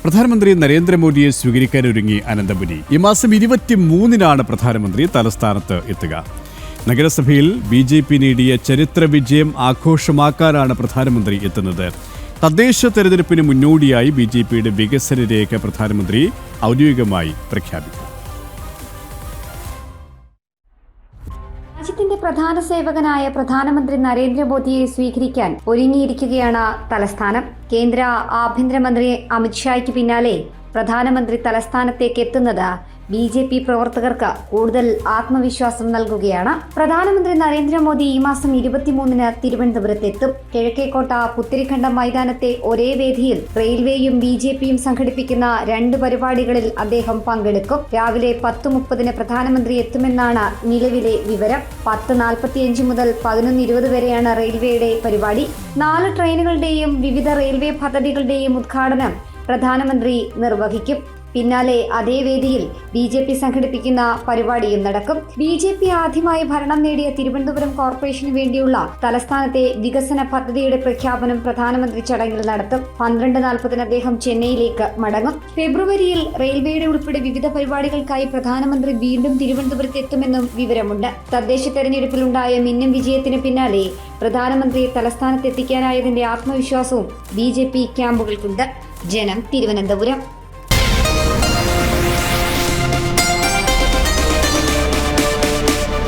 പ്രധാനമന്ത്രി നരേന്ദ്രമോദിയെ സ്വീകരിക്കാനൊരുങ്ങി അനന്തപുരി. ഈ മാസം 23-നാണ് പ്രധാനമന്ത്രി തലസ്ഥാനത്ത് എത്തുക. നഗരസഭയിൽ BJP നേടിയ ചരിത്ര വിജയം ആഘോഷമാക്കാനാണ് പ്രധാനമന്ത്രി എത്തുന്നത്. തദ്ദേശ തെരഞ്ഞെടുപ്പിന് മുന്നോടിയായി BJPയുടെ വികസന രേഖ പ്രധാനമന്ത്രി ഔദ്യോഗികമായി പ്രഖ്യാപിക്കും. രാജ്യത്തിന്റെ പ്രധാന സേവകനായ പ്രധാനമന്ത്രി നരേന്ദ്രമോദിയെ സ്വീകരിക്കാൻ ഒരുങ്ങിയിരിക്കുകയാണ് തലസ്ഥാനം. കേന്ദ്ര ആഭ്യന്തരമന്ത്രി അമിത്ഷായ്ക്ക് പിന്നാലെ പ്രധാനമന്ത്രി തലസ്ഥാനത്തേക്ക് എത്തുന്നത് BJP പ്രവർത്തകർക്ക് കൂടുതൽ ആത്മവിശ്വാസം നൽകുകയാണ്. പ്രധാനമന്ത്രി നരേന്ദ്രമോദി ഈ മാസം 23-ന് തിരുവനന്തപുരത്തെത്തും. കിഴക്കേക്കോട്ട പുത്തരിക്കണ്ടം മൈതാനത്തെ ഒരേ വേദിയിൽ റെയിൽവേയും BJPയും സംഘടിപ്പിക്കുന്ന 2 പരിപാടികളിൽ അദ്ദേഹം പങ്കെടുക്കും. രാവിലെ 10:30-ന് പ്രധാനമന്ത്രി എത്തുമെന്നാണ് നിലവിലെ വിവരം. 10:45 മുതൽ 11:20 വരെയാണ് റെയിൽവേയുടെ പരിപാടി. 4 ട്രെയിനുകളുടെയും വിവിധ റെയിൽവേ പദ്ധതികളുടെയും ഉദ്ഘാടനം പ്രധാനമന്ത്രി നിർവഹിക്കും. പിന്നാലെ അതേ വേദിയിൽ BJP സംഘടിപ്പിക്കുന്ന പരിപാടിയും നടക്കും. BJP ആദ്യമായി ഭരണം നേടിയ തിരുവനന്തപുരം കോർപ്പറേഷന് വേണ്ടിയുള്ള തലസ്ഥാനത്തെ വികസന പദ്ധതിയുടെ പ്രഖ്യാപനം പ്രധാനമന്ത്രി ചടങ്ങിൽ നടത്തും. 12:40-ന് അദ്ദേഹം ചെന്നൈയിലേക്ക് മടങ്ങും. ഫെബ്രുവരിയിൽ റെയിൽവേയുടെ ഉൾപ്പെടെ വിവിധ പരിപാടികൾക്കായി പ്രധാനമന്ത്രി വീണ്ടും തിരുവനന്തപുരത്ത് എത്തുമെന്നും വിവരമുണ്ട്. തദ്ദേശ തെരഞ്ഞെടുപ്പിലുണ്ടായ മിന്നും വിജയത്തിന് പിന്നാലെ പ്രധാനമന്ത്രിയെ തലസ്ഥാനത്തെത്തിക്കാനായതിന്റെ ആത്മവിശ്വാസവും BJP ക്യാമ്പുകൾക്കുണ്ട്. ജനം, തിരുവനന്തപുരം.